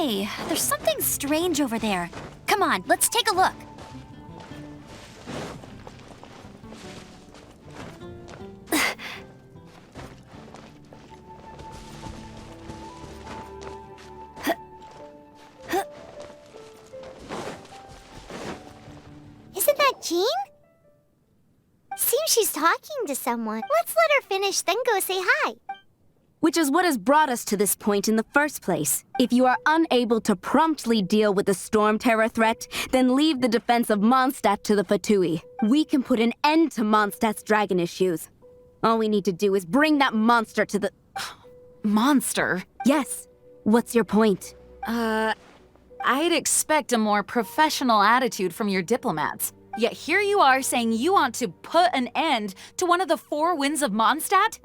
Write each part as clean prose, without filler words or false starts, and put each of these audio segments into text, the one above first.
Hey, there's something strange over there. Come on, let's take a look. Isn't that Jean? Seems she's talking to someone. Let's let her finish, then go say hi. Which is what has brought us to this point in the first place. If you are unable to promptly deal with the Storm Terror threat, then leave the defense of Mondstadt to the Fatui. We can put an end to Mondstadt's dragon issues. All we need to do is bring that monster to the... Monster? Yes. What's your point? I'd expect a more professional attitude from your diplomats. Yet here you are saying you want to put an end to one of the four winds of Mondstadt?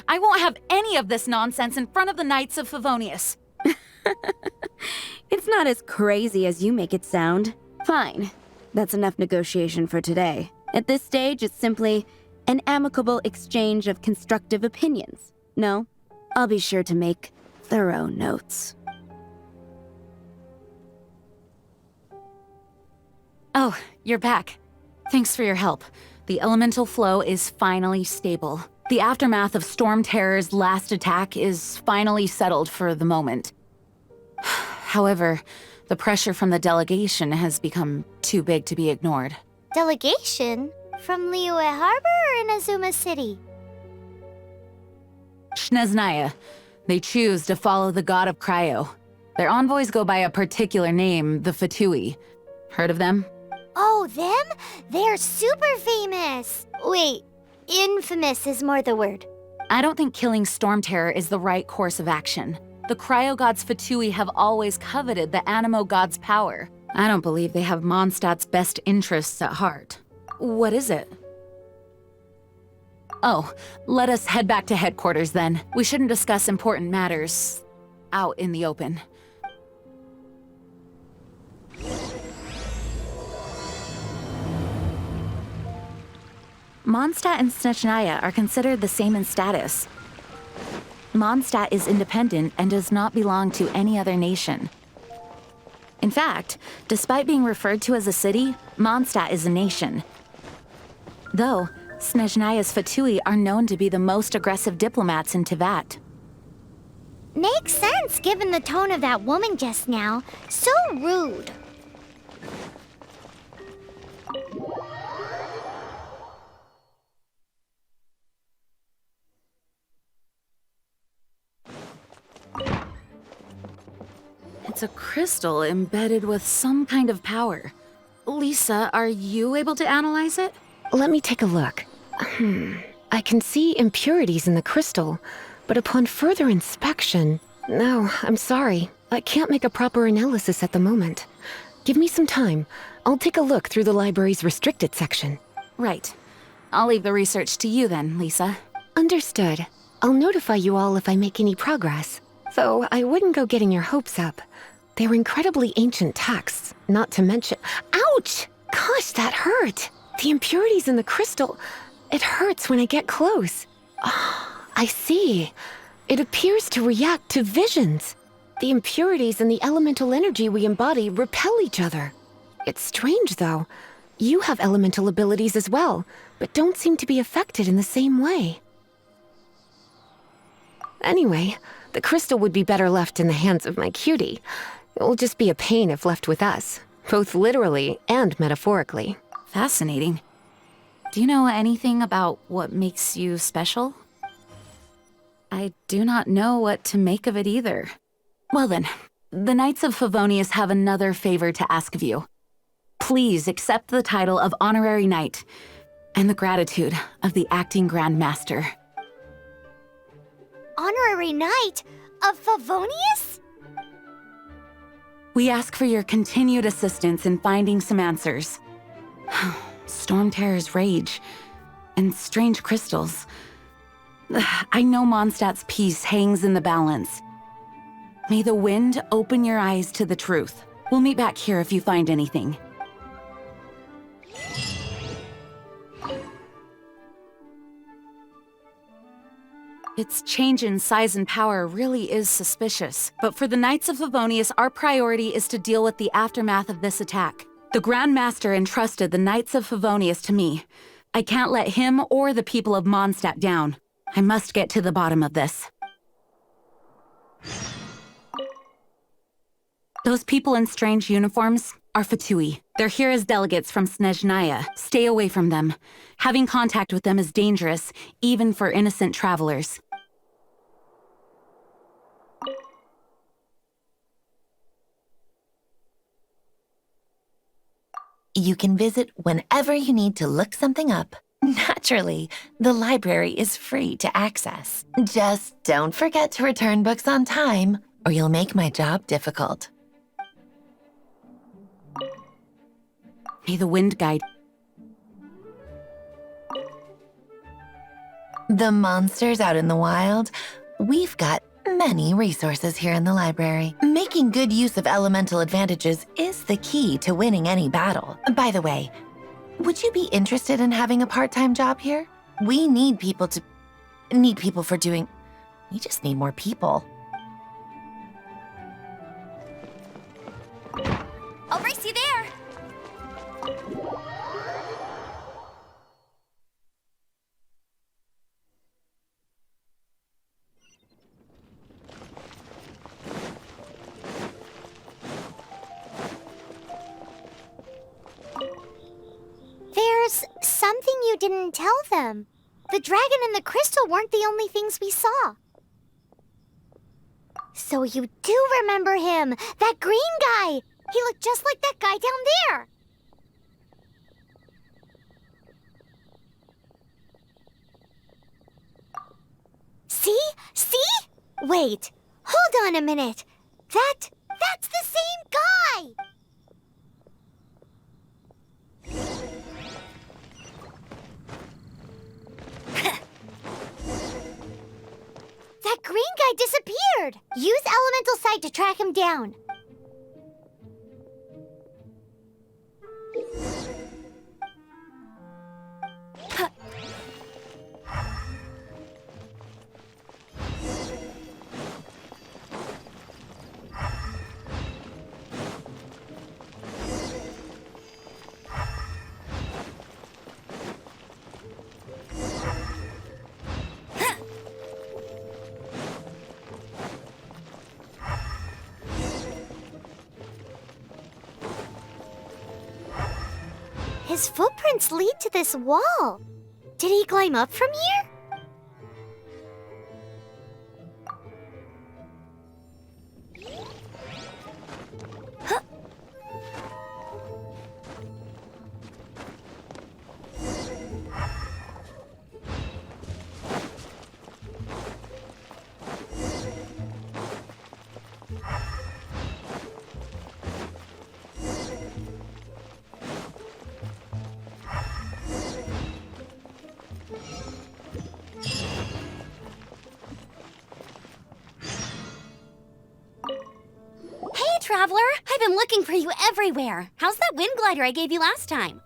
I won't have any of this nonsense in front of the Knights of Favonius. It's not as crazy as you make it sound. Fine. That's enough negotiation for today. At this stage, it's simply an amicable exchange of constructive opinions. No? I'll be sure to make thorough notes. Oh, you're back. Thanks for your help. The elemental flow is finally stable. The aftermath of Storm Terror's last attack is finally settled for the moment. However, the pressure from the delegation has become too big to be ignored. Delegation? From Liyue Harbor or in Azuma City? Snezhnaya. They choose to follow the god of Cryo. Their envoys go by a particular name, the Fatui. Heard of them? Oh, them? They're super famous. Wait, infamous is more the word. I don't think killing Storm Terror is the right course of action. The Cryo gods Fatui have always coveted the Animo god's power. I don't believe they have Mondstadt's best interests at heart. What is it? Oh, let us head back to headquarters then. We shouldn't discuss important matters out in the open. Mondstadt and Snezhnaya are considered the same in status. Mondstadt is independent and does not belong to any other nation. In fact, despite being referred to as a city, Mondstadt is a nation. Though, Snezhnaya's Fatui are known to be the most aggressive diplomats in Teyvat. Makes sense given the tone of that woman just now. So rude. It's a crystal embedded with some kind of power. Lisa, are you able to analyze it? Let me take a look. I can see impurities in the crystal, but upon further inspection... No, I'm sorry. I can't make a proper analysis at the moment. Give me some time. I'll take a look through the library's restricted section. Right. I'll leave the research to you then, Lisa. Understood. I'll notify you all if I make any progress. Though I wouldn't go getting your hopes up. They're incredibly ancient texts, not to mention... Ouch! Gosh, that hurt! The impurities in the crystal... It hurts when I get close. Oh, I see. It appears to react to visions. The impurities and the elemental energy we embody repel each other. It's strange, though. You have elemental abilities as well, but don't seem to be affected in the same way. Anyway, the crystal would be better left in the hands of my cutie. It will just be a pain if left with us, both literally and metaphorically. Fascinating. Do you know anything about what makes you special? I do not know what to make of it either. Well then, the Knights of Favonius have another favor to ask of you. Please accept the title of Honorary Knight and the gratitude of the Acting Grand Master. Honorary Knight of Favonius? We ask for your continued assistance in finding some answers. Storm Terror's rage and strange crystals. I know Mondstadt's peace hangs in the balance. May the wind open your eyes to the truth. We'll meet back here if you find anything. Its change in size and power really is suspicious. But for the Knights of Favonius, our priority is to deal with the aftermath of this attack. The Grand Master entrusted the Knights of Favonius to me. I can't let him or the people of Mondstadt down. I must get to the bottom of this. Those people in strange uniforms are Fatui. They're here as delegates from Snezhnaya. Stay away from them. Having contact with them is dangerous, even for innocent travelers. You can visit whenever you need to look something up. Naturally, the library is free to access. Just don't forget to return books on time, or you'll make my job difficult. May the wind guide. The monsters out in the wild, we've got many resources here in the library. Making good use of elemental advantages is the key to winning any battle. By the way, would you be interested in having a part-time job here? We need people for doing... We just need more people. I'll race you there. There's something you didn't tell them. The dragon and the crystal weren't the only things we saw. So you do remember him, that green guy. He looked just like that guy down there. See? See? Wait, hold on a minute. That's the same guy! That green guy disappeared! Use Elemental Sight to track him down. His footprints lead to this wall. Did he climb up from here? Traveler, I've been looking for you everywhere. How's that wind glider I gave you last time?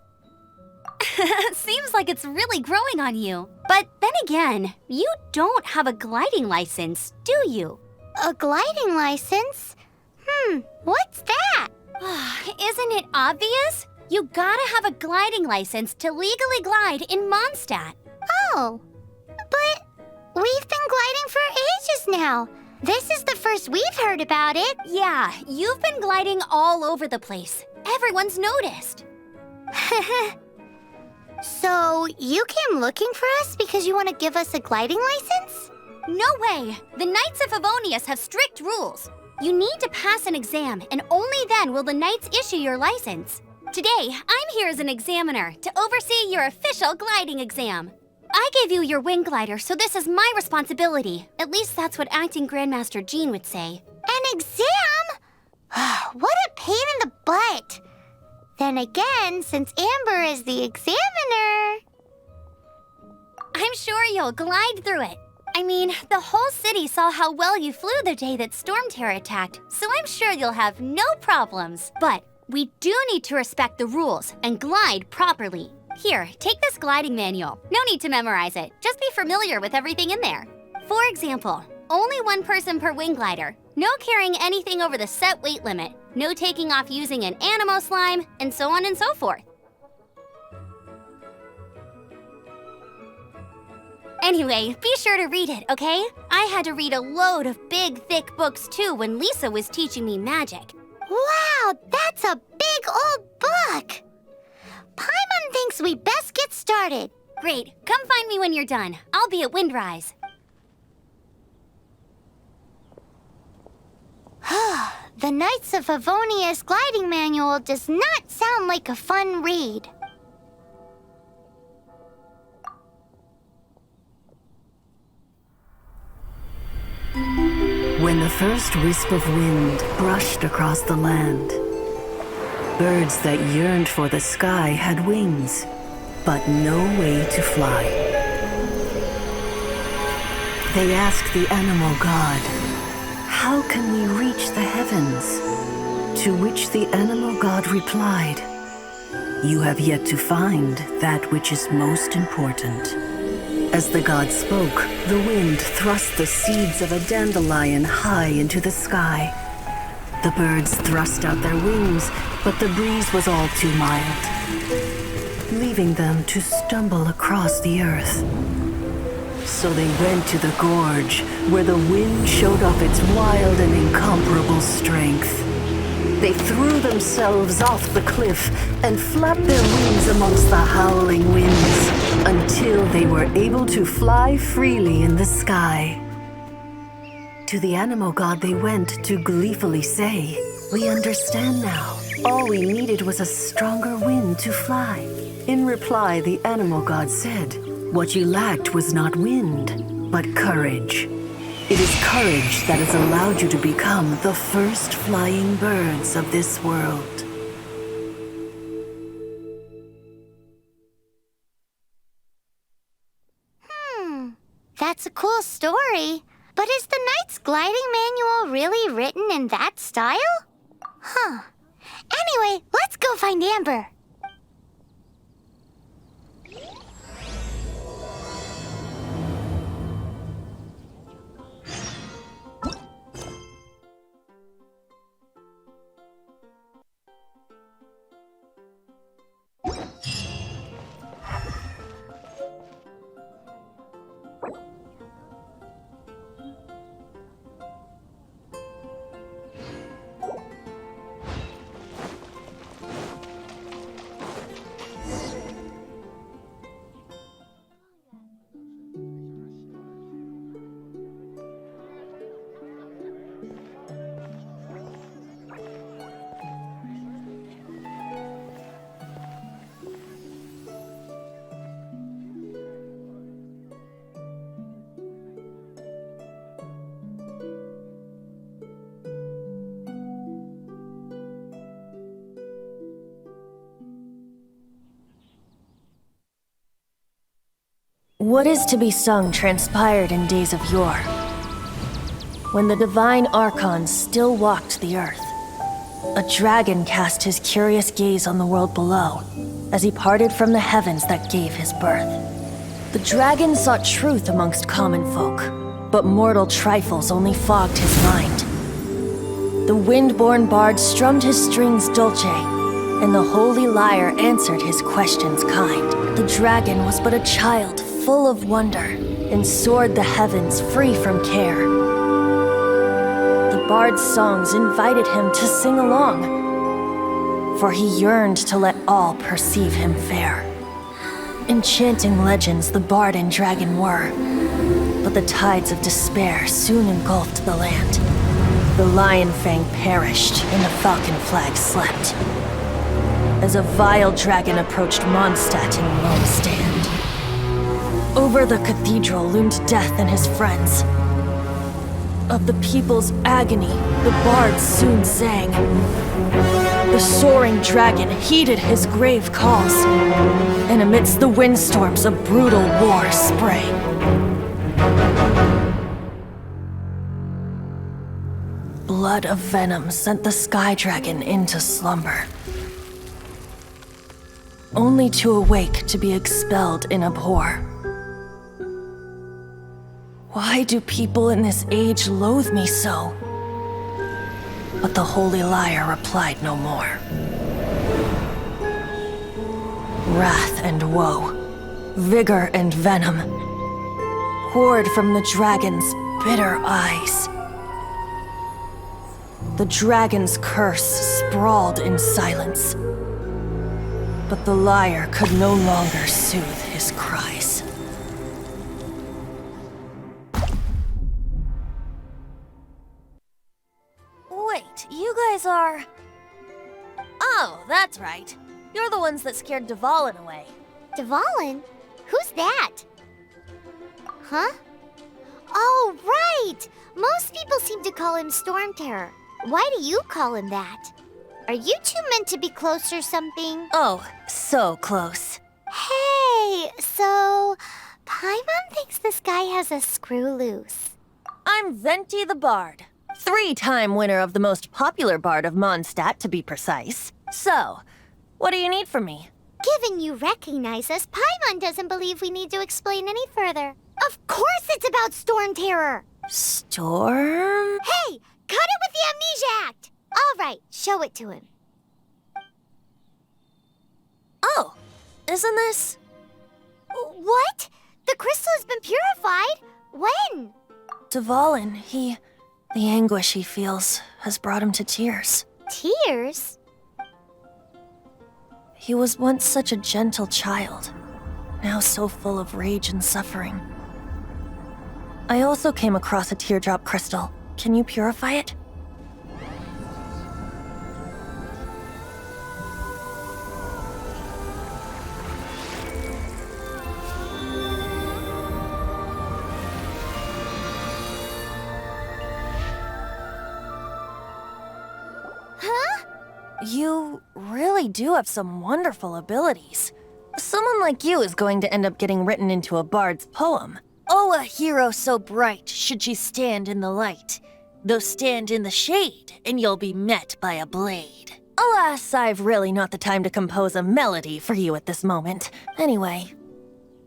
Seems like it's really growing on you. But then again, you don't have a gliding license, do you? A gliding license? What's that? Isn't it obvious? You gotta have a gliding license to legally glide in Mondstadt. Oh, but we've been gliding for ages now. This is the first we've heard about it. Yeah, you've been gliding all over the place. Everyone's noticed. So, you came looking for us because you want to give us a gliding license? No way! The Knights of Favonius have strict rules. You need to pass an exam, and only then will the Knights issue your license. Today, I'm here as an examiner to oversee your official gliding exam. I gave you your wing glider, so this is my responsibility. At least that's what Acting Grandmaster Jean would say. An exam? What a pain in the butt. Then again, since Amber is the examiner... I'm sure you'll glide through it. I mean, the whole city saw how well you flew the day that Storm Terror attacked, so I'm sure you'll have no problems. But we do need to respect the rules and glide properly. Here, take this gliding manual. No need to memorize it. Just be familiar with everything in there. For example, only one person per wing glider, no carrying anything over the set weight limit, no taking off using an animo slime, and so on and so forth. Anyway, be sure to read it, okay? I had to read a load of big, thick books too when Lisa was teaching me magic. Wow, that's a big old book! Paimon thinks we best get started. Great, come find me when you're done. I'll be at Windrise. The Knights of Favonia's gliding manual does not sound like a fun read. When the first wisp of wind brushed across the land, birds that yearned for the sky had wings, but no way to fly. They asked the animal god, "How can we reach the heavens?" To which the animal god replied, "You have yet to find that which is most important." As the god spoke, the wind thrust the seeds of a dandelion high into the sky. The birds thrust out their wings, but the breeze was all too mild, leaving them to stumble across the earth. So they went to the gorge, where the wind showed off its wild and incomparable strength. They threw themselves off the cliff and flapped their wings amongst the howling winds until they were able to fly freely in the sky. To the animal god they went to gleefully say, "We understand now. All we needed was a stronger wind to fly." In reply, the animal god said, "What you lacked was not wind, but courage. It is courage that has allowed you to become the first flying birds of this world." That's a cool story. But is the Knight's gliding manual really written in that style? Anyway, let's go find Amber. What is to be sung transpired in days of yore, when the divine archons still walked the earth. A dragon cast his curious gaze on the world below, as he parted from the heavens that gave his birth. The dragon sought truth amongst common folk, but mortal trifles only fogged his mind. The wind-born bard strummed his strings dulce, and the holy lyre answered his questions kind. The dragon was but a child, full of wonder, and soared the heavens free from care. The bard's songs invited him to sing along, for he yearned to let all perceive him fair. Enchanting legends the bard and dragon were, but the tides of despair soon engulfed the land. The lion fang perished, and the falcon flag slept, as a vile dragon approached Mondstadt in lone stand. Over the cathedral loomed death and his friends. Of the people's agony, the bards soon sang. The soaring dragon heeded his grave calls, and amidst the windstorms a brutal war sprang. Blood of venom sent the sky dragon into slumber, only to awake to be expelled in abhor. Why do people in this age loathe me so? But the holy liar replied no more. Wrath and woe, vigor and venom, poured from the dragon's bitter eyes. The dragon's curse sprawled in silence, but the liar could no longer soothe his cries. Wait, you guys are... Oh, that's right. You're the ones that scared Dvalin away. Dvalin? Who's that? Huh? Oh, right! Most people seem to call him Storm Terror. Why do you call him that? Are you two meant to be close or something? Oh, so close. Hey, so... Paimon thinks this guy has a screw loose. I'm Venti the Bard. 3-time winner of the most popular bard of Mondstadt, to be precise. So, what do you need from me? Given you recognize us, Paimon doesn't believe we need to explain any further. Of course it's about Storm Terror! Storm? Hey! Cut it with the Amnesia Act! All right, show it to him. Oh, isn't this... What? The crystal has been purified? When? Dvalin, the anguish he feels has brought him to tears. Tears? He was once such a gentle child, now so full of rage and suffering. I also came across a teardrop crystal. Can you purify it? Huh? You really do have some wonderful abilities. Someone like you is going to end up getting written into a bard's poem. Oh, a hero so bright should she stand in the light. Though stand in the shade, and you'll be met by a blade. Alas, I've really not the time to compose a melody for you at this moment. Anyway,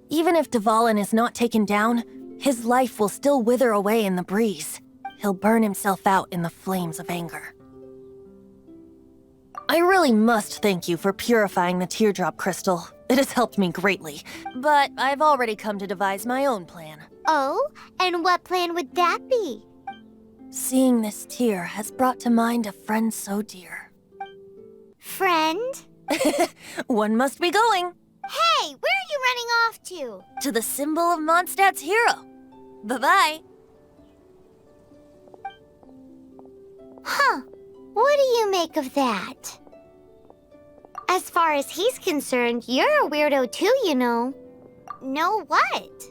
even if Dvalin is not taken down, his life will still wither away in the breeze. He'll burn himself out in the flames of anger. I really must thank you for purifying the teardrop crystal. It has helped me greatly, but I've already come to devise my own plan. Oh, and what plan would that be? Seeing this tear has brought to mind a friend so dear. Friend? One must be going. Hey, where are you running off to? To the symbol of Mondstadt's hero. Bye-bye. Huh. What do you make of that? As far as he's concerned, you're a weirdo too, you know. Know what?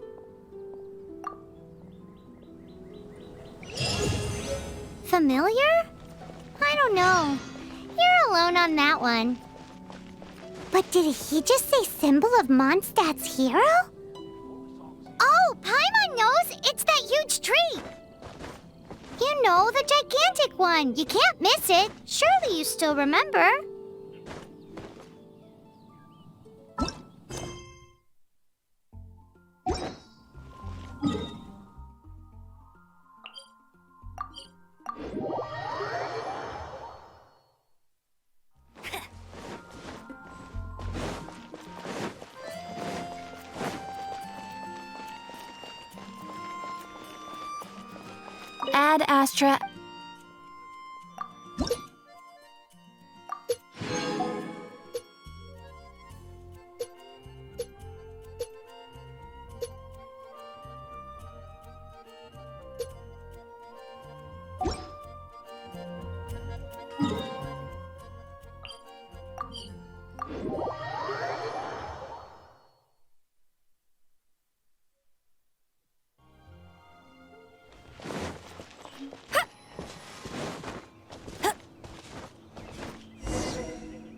Familiar? I don't know. You're alone on that one. But did he just say symbol of Mondstadt's hero? Oh, Paimon knows! It's that huge tree! You know, the gigantic one. You can't miss it. Surely you still remember. Ad Astra.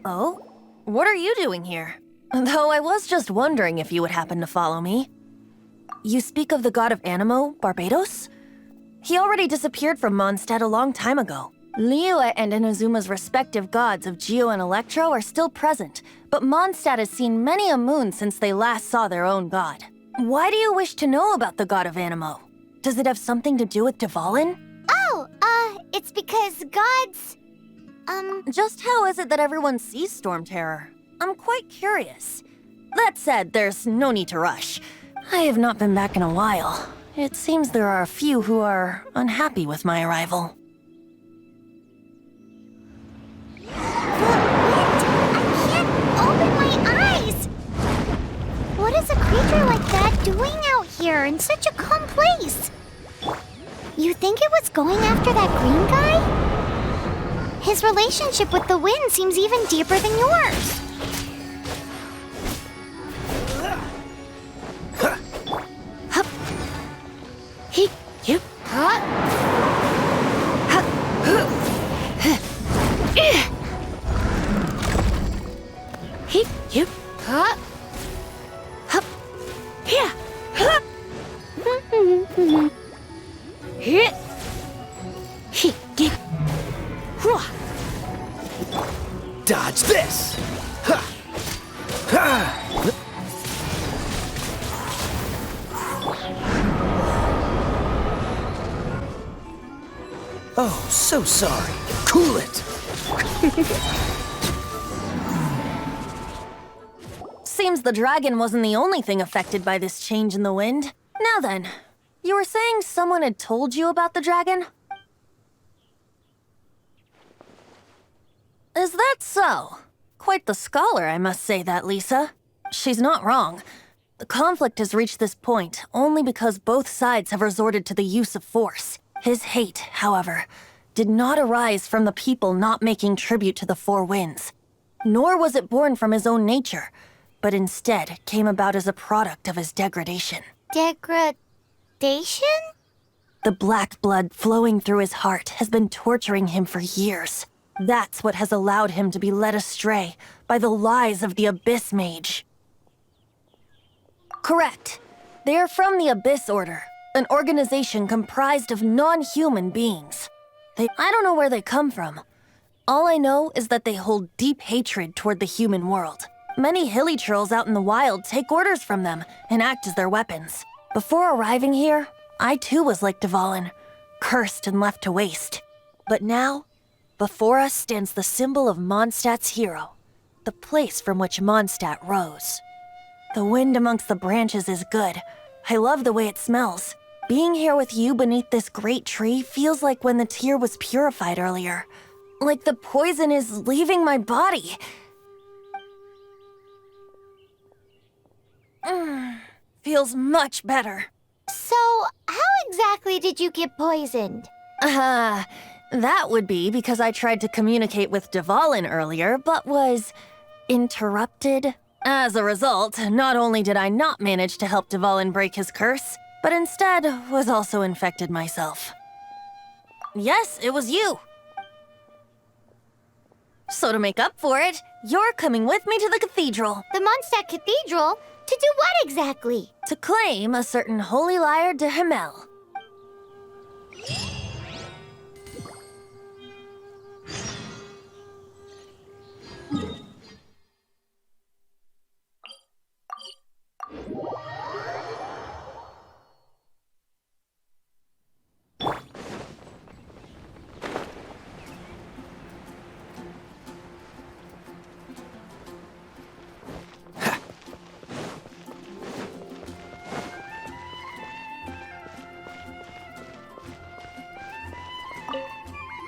Oh? What are you doing here? Though I was just wondering if you would happen to follow me. You speak of the god of Animo, Barbados? He already disappeared from Mondstadt a long time ago. Liyue and Inazuma's respective gods of Geo and Electro are still present, but Mondstadt has seen many a moon since they last saw their own god. Why do you wish to know about the god of Animo? Does it have something to do with Dvalin? Oh, it's because gods... Just how is it that everyone sees Storm Terror? I'm quite curious. That said, there's no need to rush. I have not been back in a while. It seems there are a few who are unhappy with my arrival. I can't open my eyes! What is a creature like that doing out here in such a calm place? You think it was going after that green guy? His relationship with the wind seems even deeper than yours. Dodge this! Ha! Ha! Oh, so sorry. Cool it! Seems the dragon wasn't the only thing affected by this change in the wind. Now then, you were saying someone had told you about the dragon? Is that so? Quite the scholar, I must say that, Lisa. She's not wrong. The conflict has reached this point only because both sides have resorted to the use of force. His hate, however, did not arise from the people not making tribute to the Four Winds. Nor was it born from his own nature, but instead came about as a product of his degradation. Degradation? The black blood flowing through his heart has been torturing him for years. That's what has allowed him to be led astray by the lies of the Abyss Mage. Correct. They are from the Abyss Order, an organization comprised of non-human beings. I don't know where they come from. All I know is that they hold deep hatred toward the human world. Many hilly trolls out in the wild take orders from them and act as their weapons. Before arriving here, I too was like Dvalin, cursed and left to waste. But now, before us stands the symbol of Mondstadt's hero, the place from which Mondstadt rose. The wind amongst the branches is good. I love the way it smells. Being here with you beneath this great tree feels like when the tear was purified earlier. Like the poison is leaving my body. Feels much better. So, how exactly did you get poisoned? That would be because I tried to communicate with Dvalin earlier, but was interrupted. As a result, not only did I not manage to help Dvalin break his curse, but instead was also infected myself. Yes, it was you. So to make up for it, you're coming with me to the cathedral. The Mondstadt Cathedral? To do what exactly? To claim a certain holy lyre de Himmel.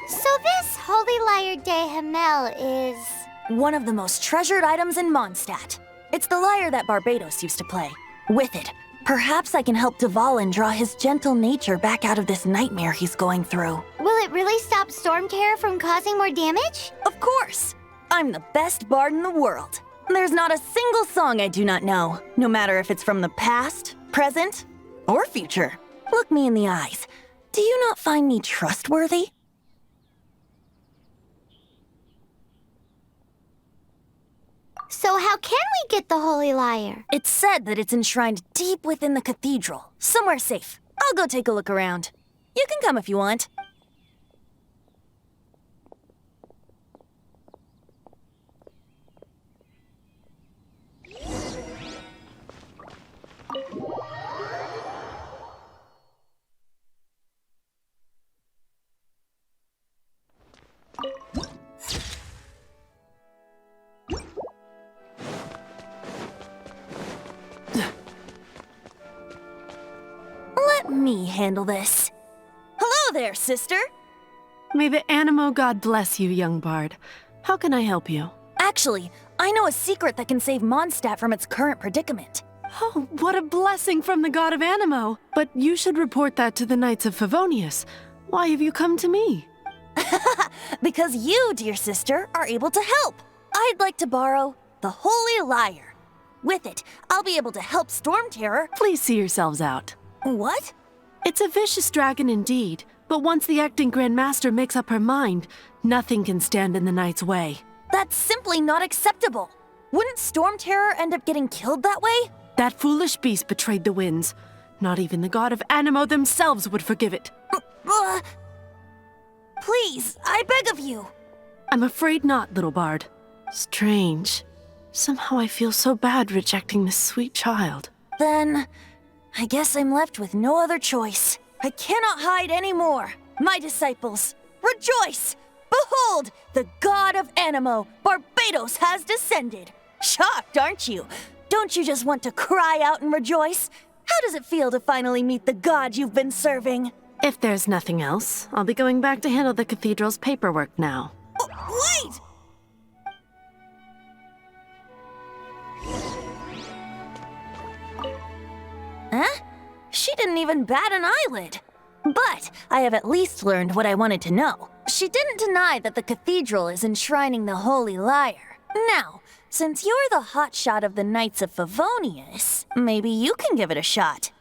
So this Holy Lyre de Himmel is... one of the most treasured items in Mondstadt. It's the lyre that Barbados used to play. With it, perhaps I can help Dvalin draw his gentle nature back out of this nightmare he's going through. Will it really stop Storm Terror from causing more damage? Of course! I'm the best bard in the world. There's not a single song I do not know, no matter if it's from the past, present, or future. Look me in the eyes. Do you not find me trustworthy? So how can we get the Holy Lyre? It's said that it's enshrined deep within the cathedral, somewhere safe. I'll go take a look around. You can come if you want. handle this. Hello there, sister! May the Animo God bless you, young bard. How can I help you? Actually, I know a secret that can save Mondstadt from its current predicament. Oh, what a blessing from the god of Animo! But you should report that to the Knights of Favonius. Why have you come to me? Because you, dear sister, are able to help. I'd like to borrow the Holy Lyre. With it, I'll be able to help Storm Terror. Please see yourselves out. What? It's a vicious dragon indeed, but once the acting Grand Master makes up her mind, nothing can stand in the Knight's way. That's simply not acceptable. Wouldn't Storm Terror end up getting killed that way? That foolish beast betrayed the winds. Not even the god of Animo themselves would forgive it. Please, I beg of you. I'm afraid not, little bard. Strange. Somehow I feel so bad rejecting this sweet child. Then, I guess I'm left with no other choice. I cannot hide anymore. My disciples, rejoice! Behold, the god of Animo, Barbados, has descended. Shocked, aren't you? Don't you just want to cry out and rejoice? How does it feel to finally meet the god you've been serving? If there's nothing else, I'll be going back to handle the cathedral's paperwork now. Wait! Huh? She didn't even bat an eyelid. But I have at least learned what I wanted to know. She didn't deny that the cathedral is enshrining the Holy Lyre. Now, since you're the hotshot of the Knights of Favonius, maybe you can give it a shot.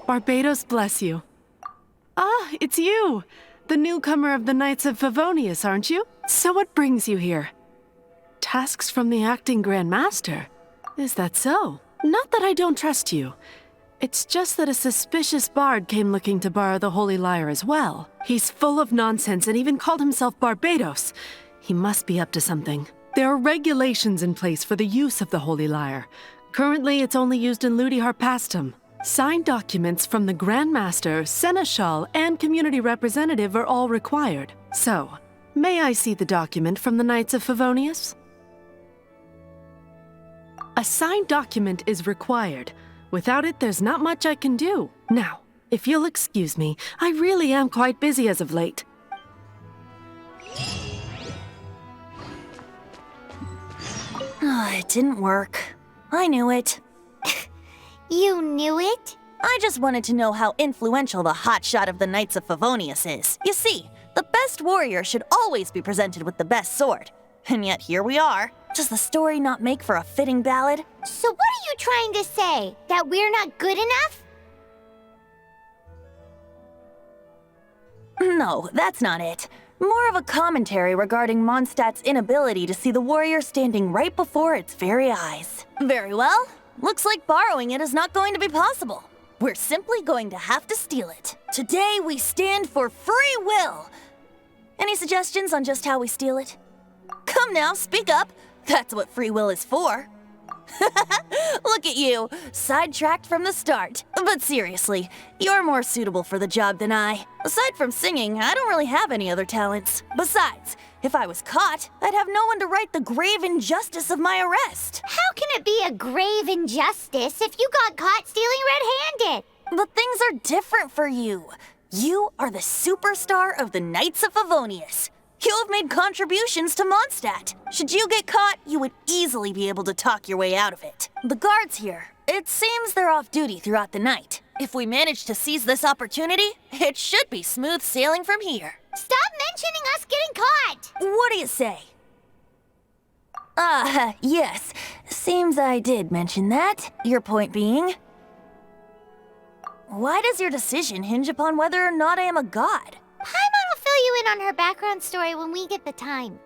Barbados bless you. Ah, it's you! The newcomer of the Knights of Favonius, aren't you? So what brings you here? Tasks from the acting Grand Master? Is that so? Not that I don't trust you. It's just that a suspicious bard came looking to borrow the Holy Lyre as well. He's full of nonsense and even called himself Barbados. He must be up to something. There are regulations in place for the use of the Holy Lyre. Currently, it's only used in Ludi Harpastum. Signed documents from the Grand Master, Seneschal, and Community Representative are all required. So, may I see the document from the Knights of Favonius? A signed document is required. Without it, there's not much I can do. Now, if you'll excuse me, I really am quite busy as of late. It didn't work. I knew it. You knew it? I just wanted to know how influential the hotshot of the Knights of Favonius is. You see, the best warrior should always be presented with the best sword. And yet here we are. Does the story not make for a fitting ballad? So what are you trying to say? That we're not good enough? No, that's not it. More of a commentary regarding Mondstadt's inability to see the warrior standing right before its very eyes. Very well. Looks like borrowing it is not going to be possible. We're simply going to have to steal it. Today we stand for free will. Any suggestions on just how we steal it? Come now, speak up. That's what free will is for. Look at you, sidetracked from the start. But seriously, you're more suitable for the job than I. Aside from singing, I don't really have any other talents. Besides, if I was caught, I'd have no one to right the grave injustice of my arrest. How can it be a grave injustice if you got caught stealing red-handed? But things are different for you. You are the superstar of the Knights of Favonius. You have made contributions to Mondstadt. Should you get caught, you would easily be able to talk your way out of it. The guards here, it seems they're off duty throughout the night. If we manage to seize this opportunity, it should be smooth sailing from here. Stop mentioning us getting caught! What do you say? Yes. Seems I did mention that. Your point being? Why does your decision hinge upon whether or not I am a god? Paimon will fill you in on her background story when we get the time.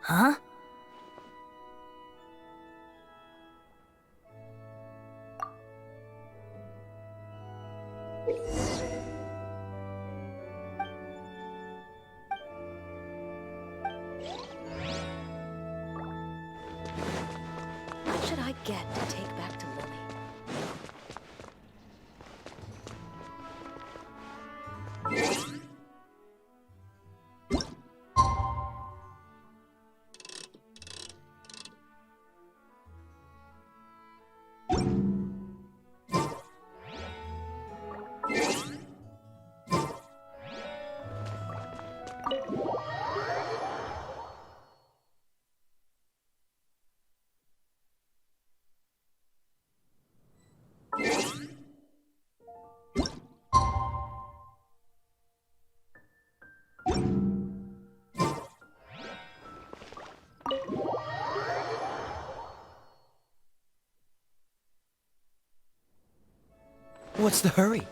Huh? What should I get to take back to Lily? What's the hurry?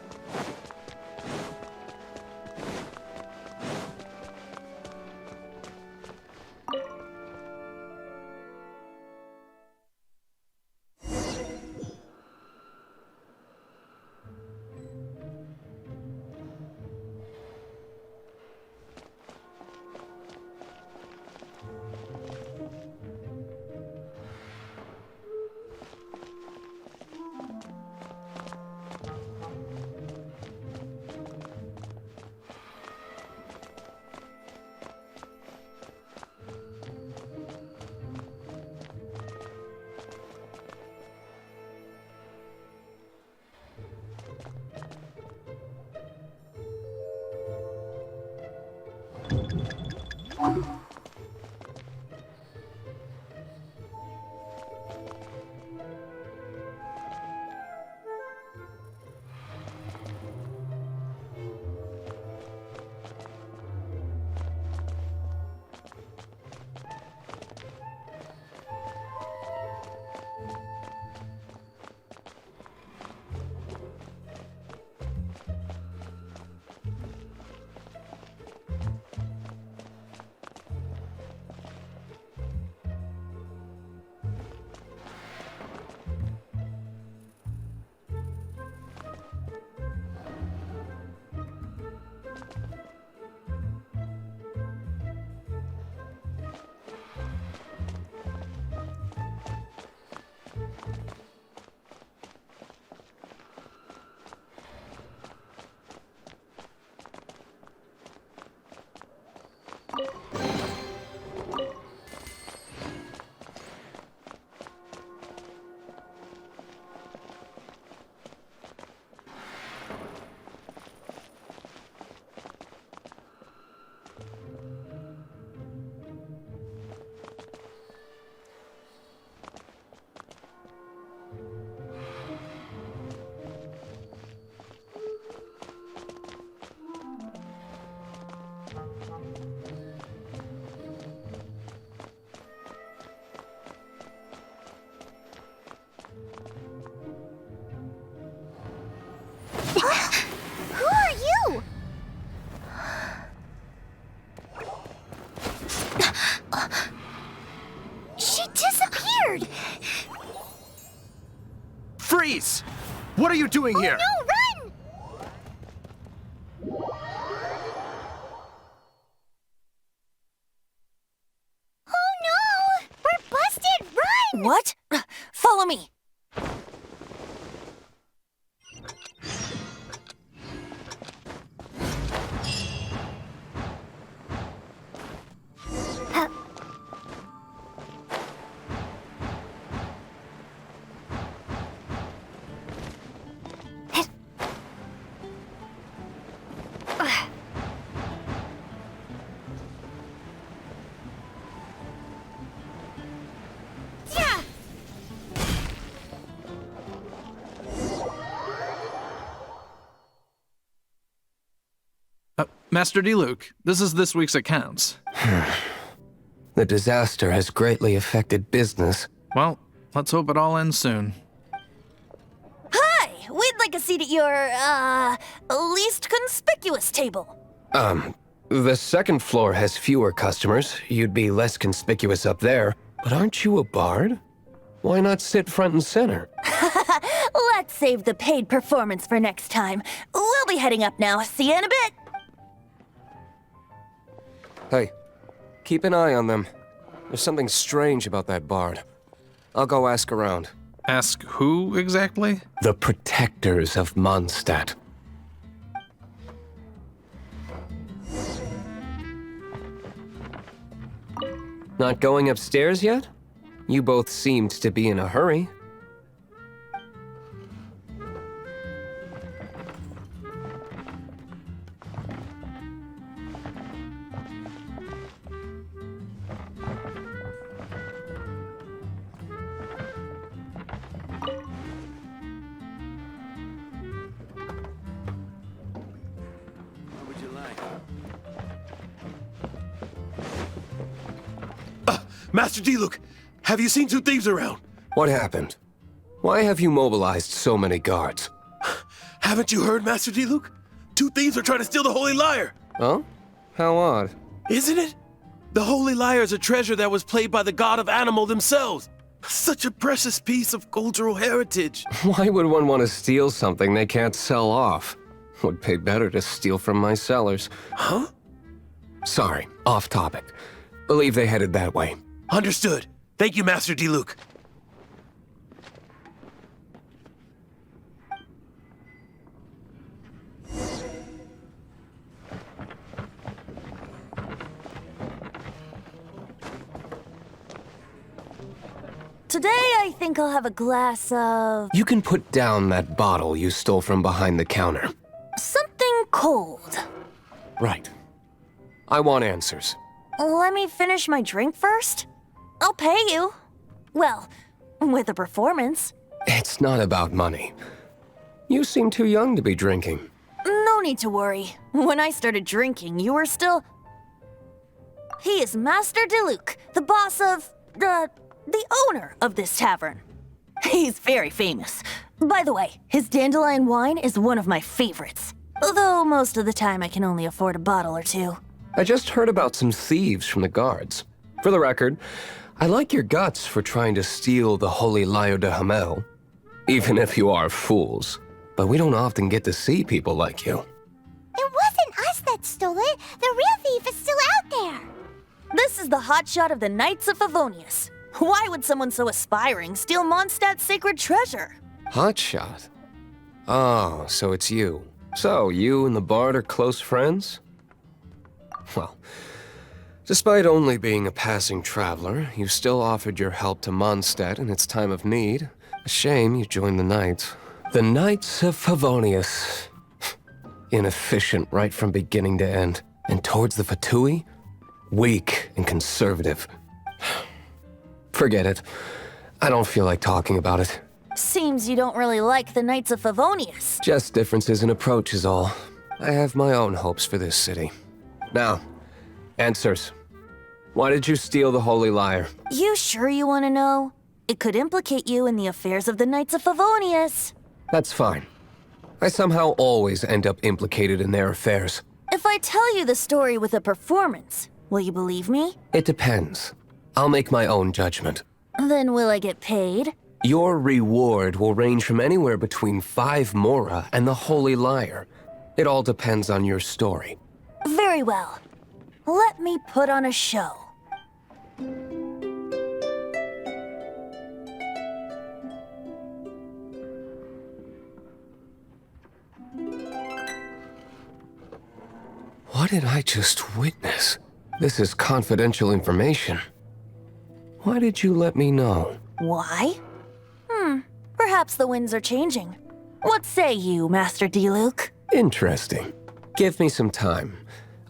Who are you? She disappeared! Freeze! What are you doing here? No, run! Oh no! We're busted! Run! What? Follow me. Master D-Luke, this is this week's accounts. The disaster has greatly affected business. Well, let's hope it all ends soon. Hi! We'd like a seat at your, least conspicuous table. The second floor has fewer customers. You'd be less conspicuous up there. But aren't you a bard? Why not sit front and center? Let's save the paid performance for next time. We'll be heading up now. See you in a bit. Hey, keep an eye on them. There's something strange about that bard. I'll go ask around. Ask who exactly? The protectors of Mondstadt. Not going upstairs yet? You both seemed to be in a hurry. Master D-Luke, have you seen two thieves around? What happened? Why have you mobilized so many guards? Haven't you heard, Master D-Luke? 2 thieves are trying to steal the Holy Lyre. Oh? How odd. Isn't it? The Holy Lyre is a treasure that was played by the god of animal themselves. Such a precious piece of cultural heritage. Why would one want to steal something they can't sell off? Would pay better to steal from my sellers. Huh? Sorry, off topic. Believe they headed that way. Understood. Thank you, Master D-Luke. Today, I think I'll have a glass of... You can put down that bottle you stole from behind the counter. something cold. Right. I want answers. Let me finish my drink first. I'll pay you. Well, with a performance. It's not about money. You seem too young to be drinking. No need to worry. When I started drinking, you were still... He is Master DeLuke, the boss of... the owner of this tavern. He's very famous. By the way, his dandelion wine is one of my favorites. Although most of the time I can only afford a bottle or two. I just heard about some thieves from the guards. For the record, I like your guts for trying to steal the Holy Lyre de Hamel. Even if you are fools. But we don't often get to see people like you. It wasn't us that stole it. The real thief is still out there. This is the hotshot of the Knights of Favonius. Why would someone so aspiring steal Mondstadt's sacred treasure? Hotshot? Oh, so it's you. So, you and the Bard are close friends? Well, despite only being a passing traveler, you still offered your help to Mondstadt in its time of need. A shame you joined the Knights. The Knights of Favonius. Inefficient right from beginning to end. And towards the Fatui? Weak and conservative. Forget it. I don't feel like talking about it. Seems you don't really like the Knights of Favonius. Just differences in approach is all. I have my own hopes for this city. Now, answers. Why did you steal the Holy Lyre? You sure you want to know? It could implicate you in the affairs of the Knights of Favonius. That's fine. I somehow always end up implicated in their affairs. If I tell you the story with a performance, will you believe me? It depends. I'll make my own judgment. Then will I get paid? Your reward will range from anywhere between 5 mora and the Holy Lyre. It all depends on your story. Very well. Let me put on a show. What did I just witness? This is confidential information. Why did you let me know? Why? Perhaps the winds are changing. What say you, Master D-Luke? Interesting. Give me some time.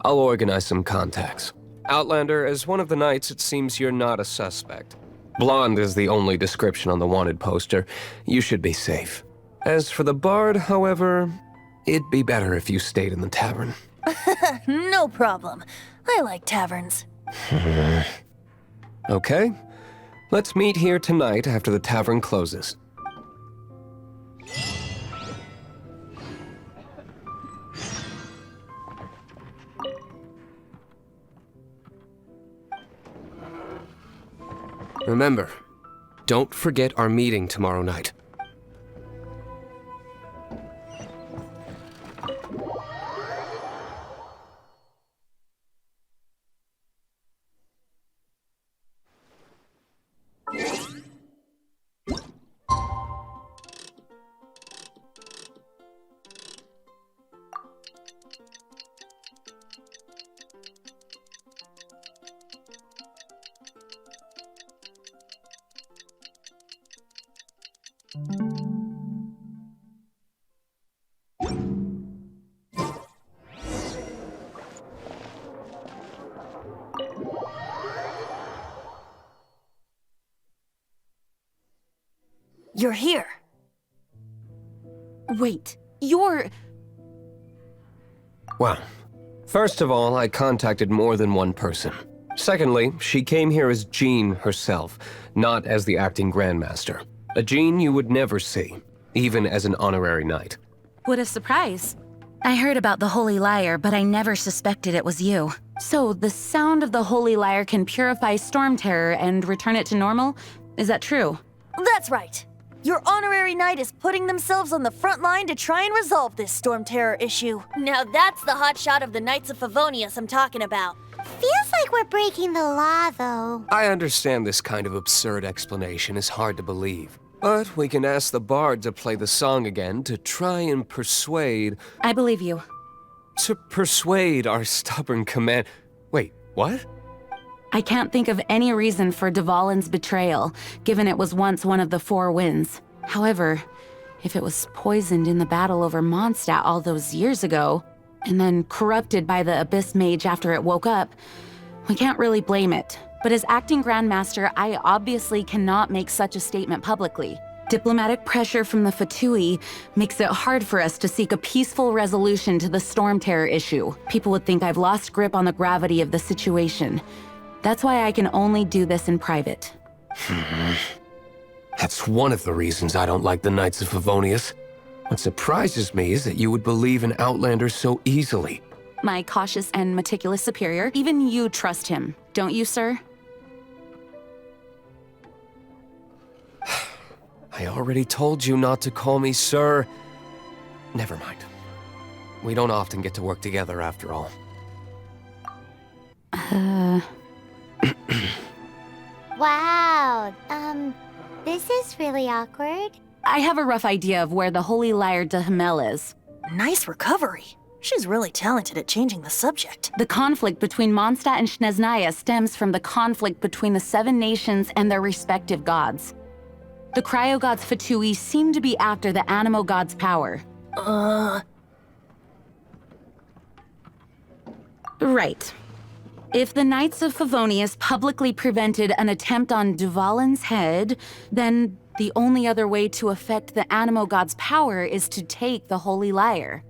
I'll organize some contacts. Outlander, as one of the Knights, it seems you're not a suspect. Blonde is the only description on the wanted poster. You should be safe. As for the Bard, however, it'd be better if you stayed in the tavern. No problem. I like taverns. Okay. Let's meet here tonight after the tavern closes. Remember, don't forget our meeting tomorrow night. You're here. Wait, you're... Well, first of all, I contacted more than one person. Secondly, she came here as Jean herself, not as the acting Grandmaster. A Jean you would never see, even as an honorary knight. What a surprise. I heard about the Holy Lyre, but I never suspected it was you. So, the sound of the Holy Lyre can purify Storm Terror and return it to normal? Is that true? That's right. Your honorary knight is putting themselves on the front line to try and resolve this Storm Terror issue. Now that's the hotshot of the Knights of Favonius I'm talking about. Feels like we're breaking the law, though. I understand this kind of absurd explanation is hard to believe. But we can ask the bard to play the song again to try and persuade... I believe you. To persuade our stubborn command... Wait, what? I can't think of any reason for Dvalin's betrayal, given it was once one of the Four Winds. However, if it was poisoned in the battle over Mondstadt all those years ago, and then corrupted by the Abyss Mage after it woke up, we can't really blame it. But as acting Grandmaster, I obviously cannot make such a statement publicly. Diplomatic pressure from the Fatui makes it hard for us to seek a peaceful resolution to the Storm Terror issue. People would think I've lost grip on the gravity of the situation. That's why I can only do this in private. That's one of the reasons I don't like the Knights of Favonius. What surprises me is that you would believe in Outlanders so easily. My cautious and meticulous superior, even you trust him, don't you, sir? I already told you not to call me sir. Never mind. We don't often get to work together after all. Wow, this is really awkward. I have a rough idea of where the Holy Lyre de Himmel is. Nice recovery. She's really talented at changing the subject. The conflict between Mondstadt and Snezhnaya stems from the conflict between the Seven Nations and their respective gods. The cryo-gods Fatui seem to be after the Animo god's power. Right. If the Knights of Favonius publicly prevented an attempt on Dvalin's head, then the only other way to affect the Animo god's power is to take the Holy Lyre.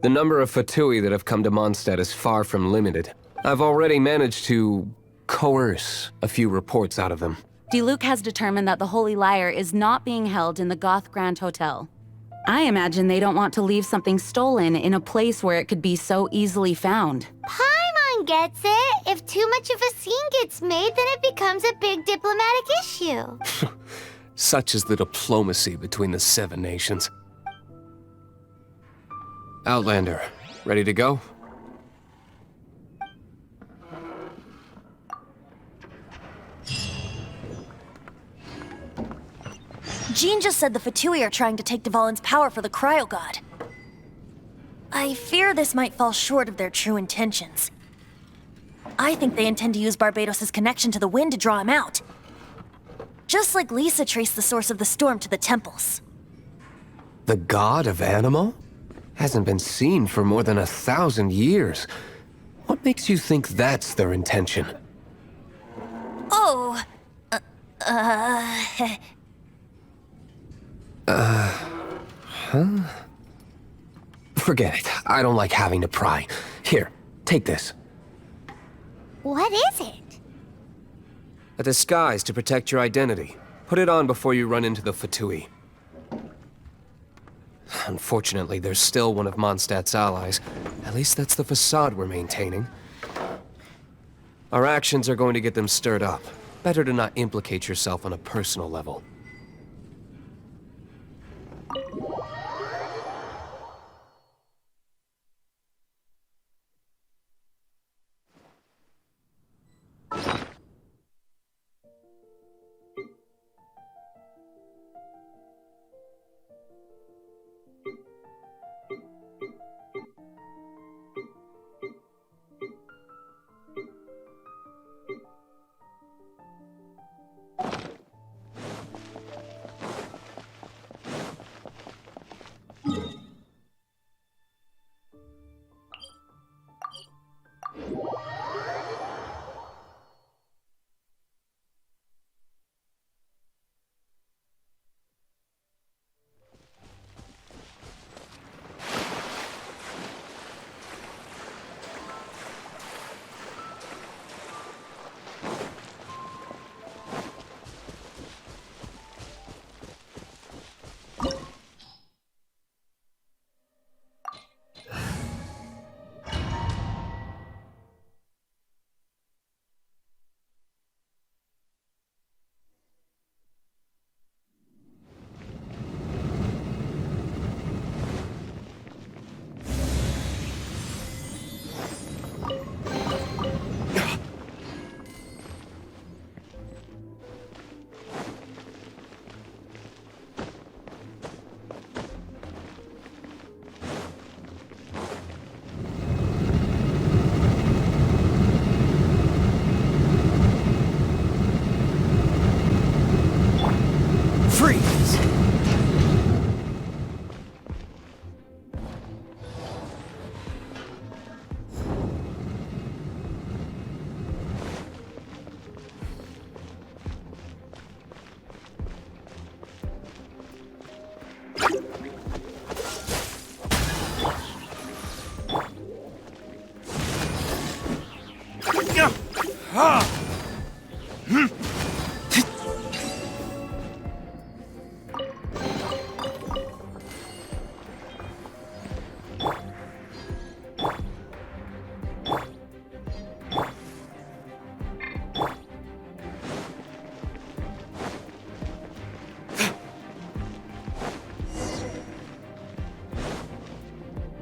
The number of Fatui that have come to Mondstadt is far from limited. I've already managed to coerce a few reports out of them. Diluc has determined that the Holy Lyre is not being held in the Goth Grand Hotel. I imagine they don't want to leave something stolen in a place where it could be so easily found. Paimon gets it. If too much of a scene gets made, then it becomes a big diplomatic issue. Such is the diplomacy between the Seven Nations. Outlander, ready to go? Jean just said the Fatui are trying to take Dvalin's power for the Cryo God. I fear this might fall short of their true intentions. I think they intend to use Barbados' connection to the wind to draw him out. Just like Lisa traced the source of the storm to the temples. The god of Animo? Hasn't been seen for more than 1,000 years. What makes you think that's their intention? Oh, Forget it. I don't like having to pry. Here, take this. What is it? A disguise to protect your identity. Put it on before you run into the Fatui. Unfortunately, there's still one of Mondstadt's allies. At least that's the facade we're maintaining. Our actions are going to get them stirred up. Better to not implicate yourself on a personal level.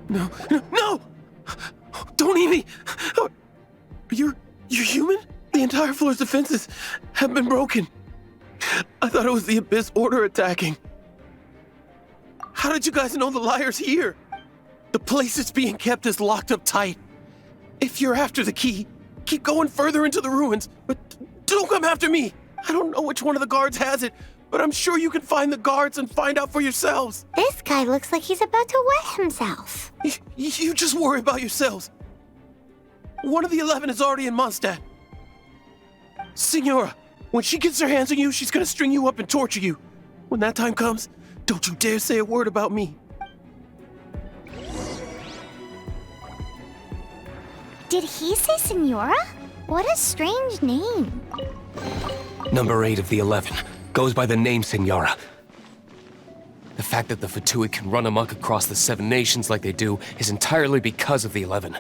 No, no, no! Don't eat me! You're human? The entire floor's defenses have been broken. I thought it was the Abyss Order attacking. How did you guys know the liar's here? The place it's being kept is locked up tight. If you're after the key, keep going further into the ruins, but don't come after me. I don't know which one of the guards has it, but I'm sure you can find the guards and find out for yourselves. This guy looks like he's about to wet himself. You just worry about yourselves. One of the 11 is already in Mondstadt. Signora, when she gets her hands on you, she's gonna string you up and torture you. When that time comes, don't you dare say a word about me. Did he say Senora? What a strange name. Number 8 of the 11 goes by the name Senora. The fact that the Fatui can run amok across the 7 nations like they do is entirely because of the 11.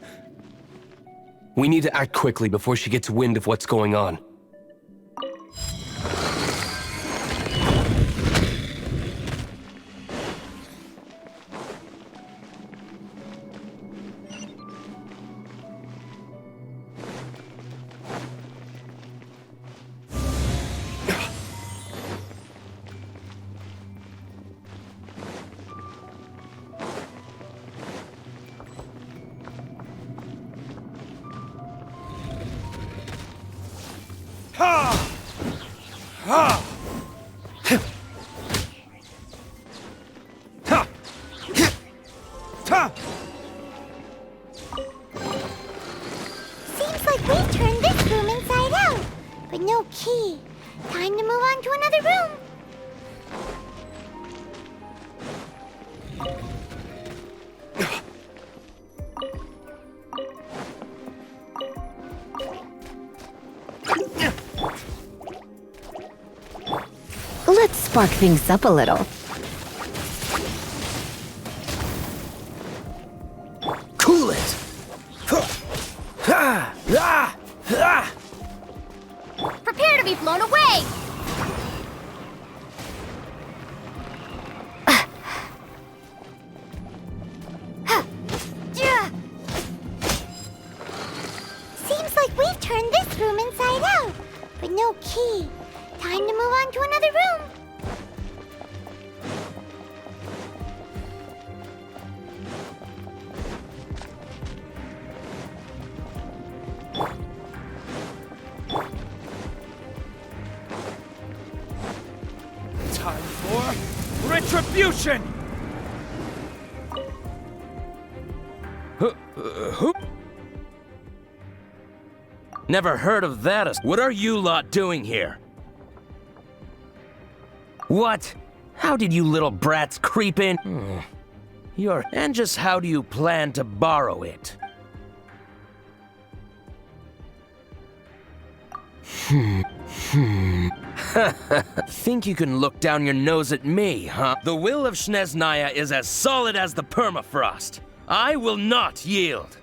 We need to act quickly before she gets wind of what's going on. Seems like we've turned this room inside out, but no key. Time to move on to another room. Let's spark things up a little. Cool it! Prepare to be blown away! Seems like we've turned this room inside out, but no key. Time to move on to another room. Time for retribution! Never heard of that. What are you lot doing here? What? How did you little brats creep in? And just how do you plan to borrow it? Think you can look down your nose at me, huh? The will of Snezhnaya is as solid as the permafrost. I will not yield.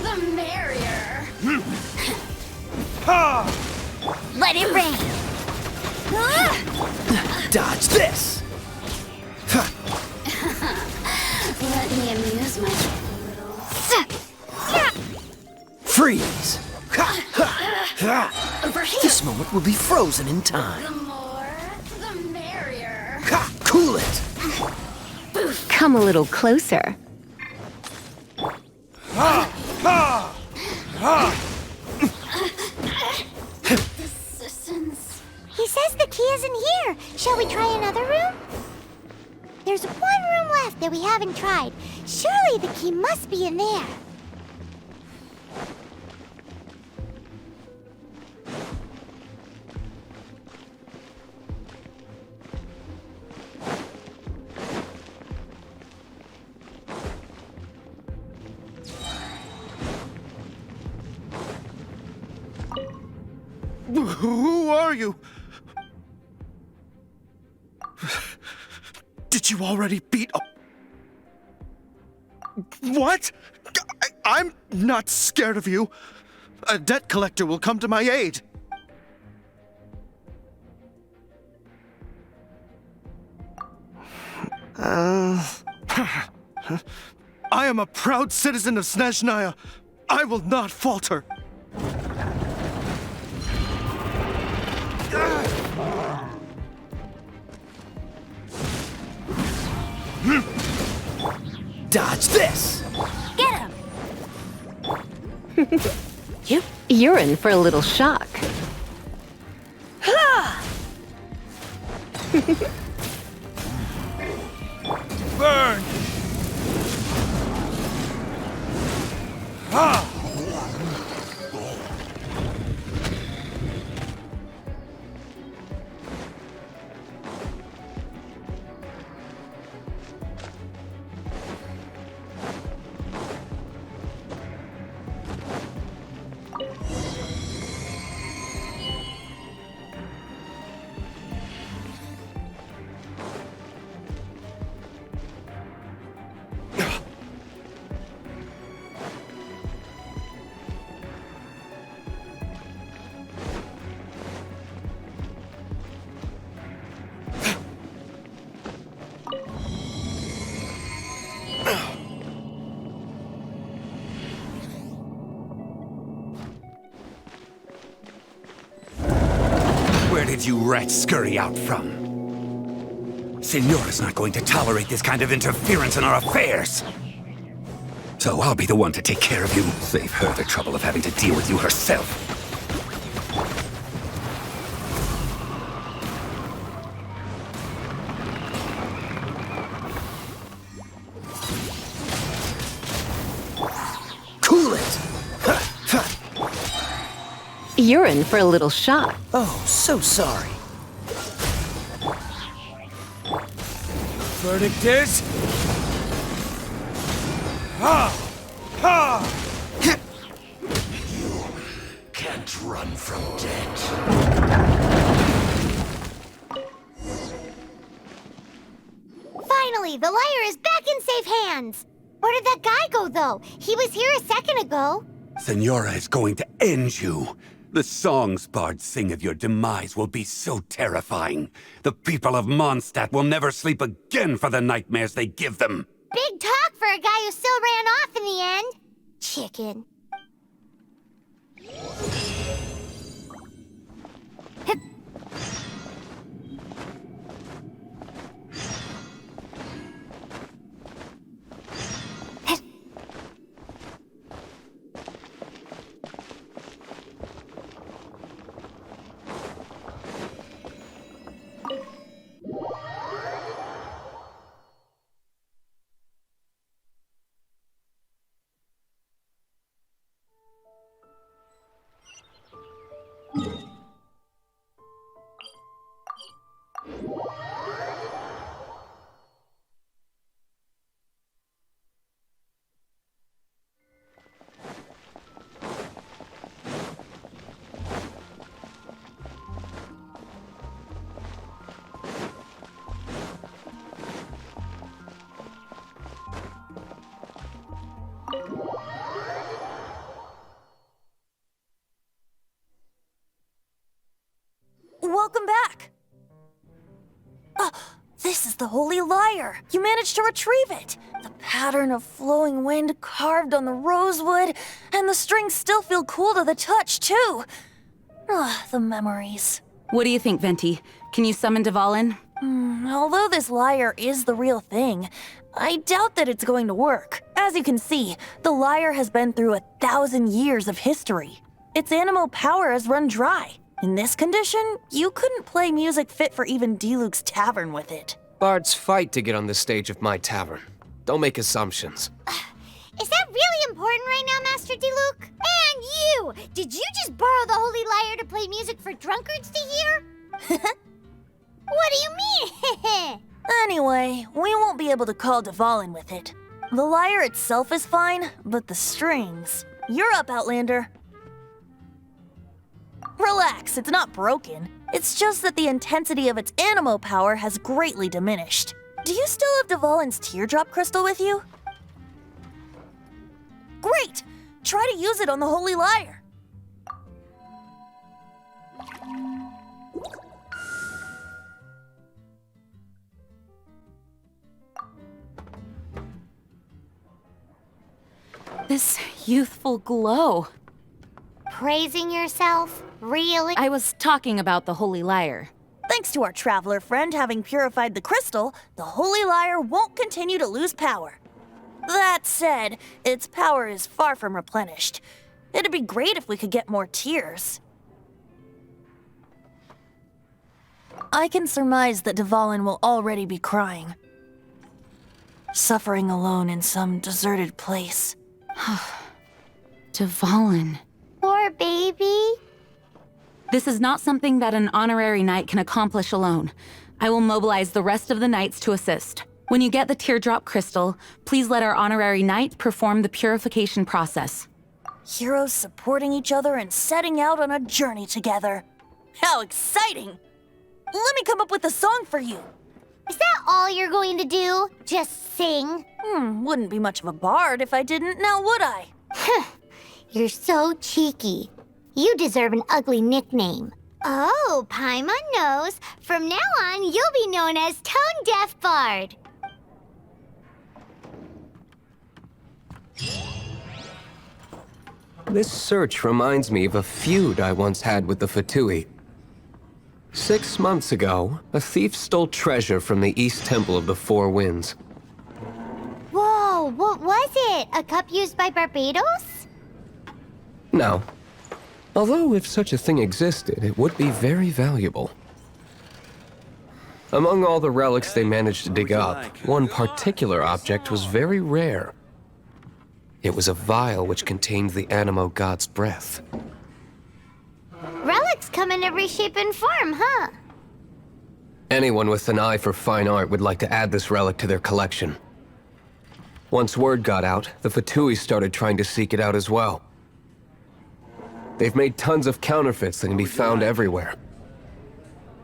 The merrier. Let it rain. Dodge this! Let me amuse myself a little. Freeze! Over here. This moment will be frozen in time. The more, the merrier. Cool it! Come a little closer. Assistance. He says the key isn't here. Shall we try another room? There's one room left that we haven't tried. Surely the key must be in there. Who are you? Did you already beat up? What? I'm not scared of you. A debt collector will come to my aid. I am a proud citizen of Snezhnaya. I will not falter. Dodge this! Get him! You're in for a little shock. Burn! Where did you rats scurry out from? Signora's not going to tolerate this kind of interference in our affairs. So I'll be the one to take care of you. Save her the trouble of having to deal with you herself. Cool it! You're in for a little shock. Oh, so sorry. Verdict is... You can't run from death. Finally, the liar is back in safe hands. Where did that guy go, though? He was here a second ago. Signora is going to end you. The songs bards sing of your demise will be so terrifying. The people of Mondstadt will never sleep again for the nightmares they give them. Big talk for a guy who still ran off in the end. Chicken. Welcome back! This is the Holy Lyre! You managed to retrieve it! The pattern of flowing wind carved on the rosewood, and the strings still feel cool to the touch, too! The memories. What do you think, Venti? Can you summon Dvalin? Although this lyre is the real thing, I doubt that it's going to work. As you can see, the lyre has been through 1,000 years of history. Its animal power has run dry. In this condition, you couldn't play music fit for even Diluc's tavern with it. Bards fight to get on the stage of my tavern. Don't make assumptions. Is that really important right now, Master Diluc? And you! Did you just borrow the Holy Lyre to play music for drunkards to hear? What do you mean? Anyway, we won't be able to call Dvalin with it. The lyre itself is fine, but the strings... You're up, Outlander. Relax, it's not broken. It's just that the intensity of its animo power has greatly diminished. Do you still have Dvalin's teardrop crystal with you? Great! Try to use it on the Holy Lyre. This youthful glow. Praising yourself? Really? I was talking about the Holy Lyre. Thanks to our traveler friend having purified the crystal, the Holy Lyre won't continue to lose power. That said, its power is far from replenished. It'd be great if we could get more tears. I can surmise that Dvalin will already be crying. Suffering alone in some deserted place. Dvalin. Poor baby. This is not something that an honorary knight can accomplish alone. I will mobilize the rest of the knights to assist. When you get the teardrop crystal, please let our honorary knight perform the purification process. Heroes supporting each other and setting out on a journey together. How exciting! Let me come up with a song for you. Is that all you're going to do? Just sing? Wouldn't be much of a bard if I didn't, now would I? You're so cheeky. You deserve an ugly nickname. Oh, Paimon knows. From now on, you'll be known as Tone Deaf Bard. This search reminds me of a feud I once had with the Fatui. 6 months ago, a thief stole treasure from the East Temple of the Four Winds. Whoa, what was it? A cup used by Barbados? No. Although if such a thing existed, it would be very valuable. Among all the relics they managed to dig up, one particular object was very rare. It was a vial which contained the Animo god's breath. Relics come in every shape and form, huh? Anyone with an eye for fine art would like to add this relic to their collection. Once word got out, the Fatui started trying to seek it out as well. They've made tons of counterfeits that can be found everywhere.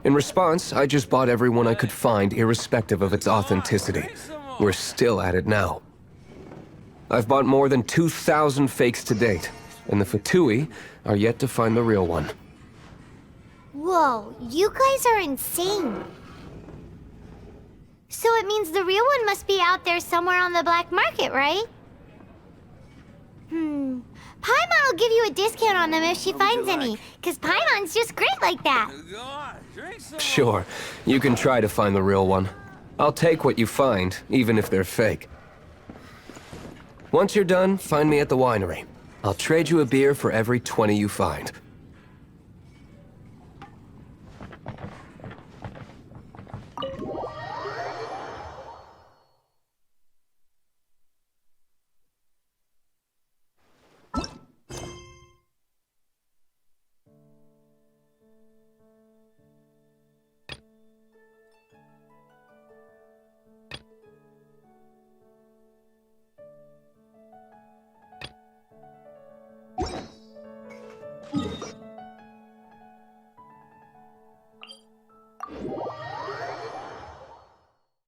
In response, I just bought every one I could find, irrespective of its authenticity. We're still at it now. I've bought more than 2,000 fakes to date, and the Fatui are yet to find the real one. Whoa, you guys are insane. So it means the real one must be out there somewhere on the black market, right? Paimon will give you a discount on them if she finds any, because Paimon's just great like that. Sure, you can try to find the real one. I'll take what you find, even if they're fake. Once you're done, find me at the winery. I'll trade you a beer for every 20 you find.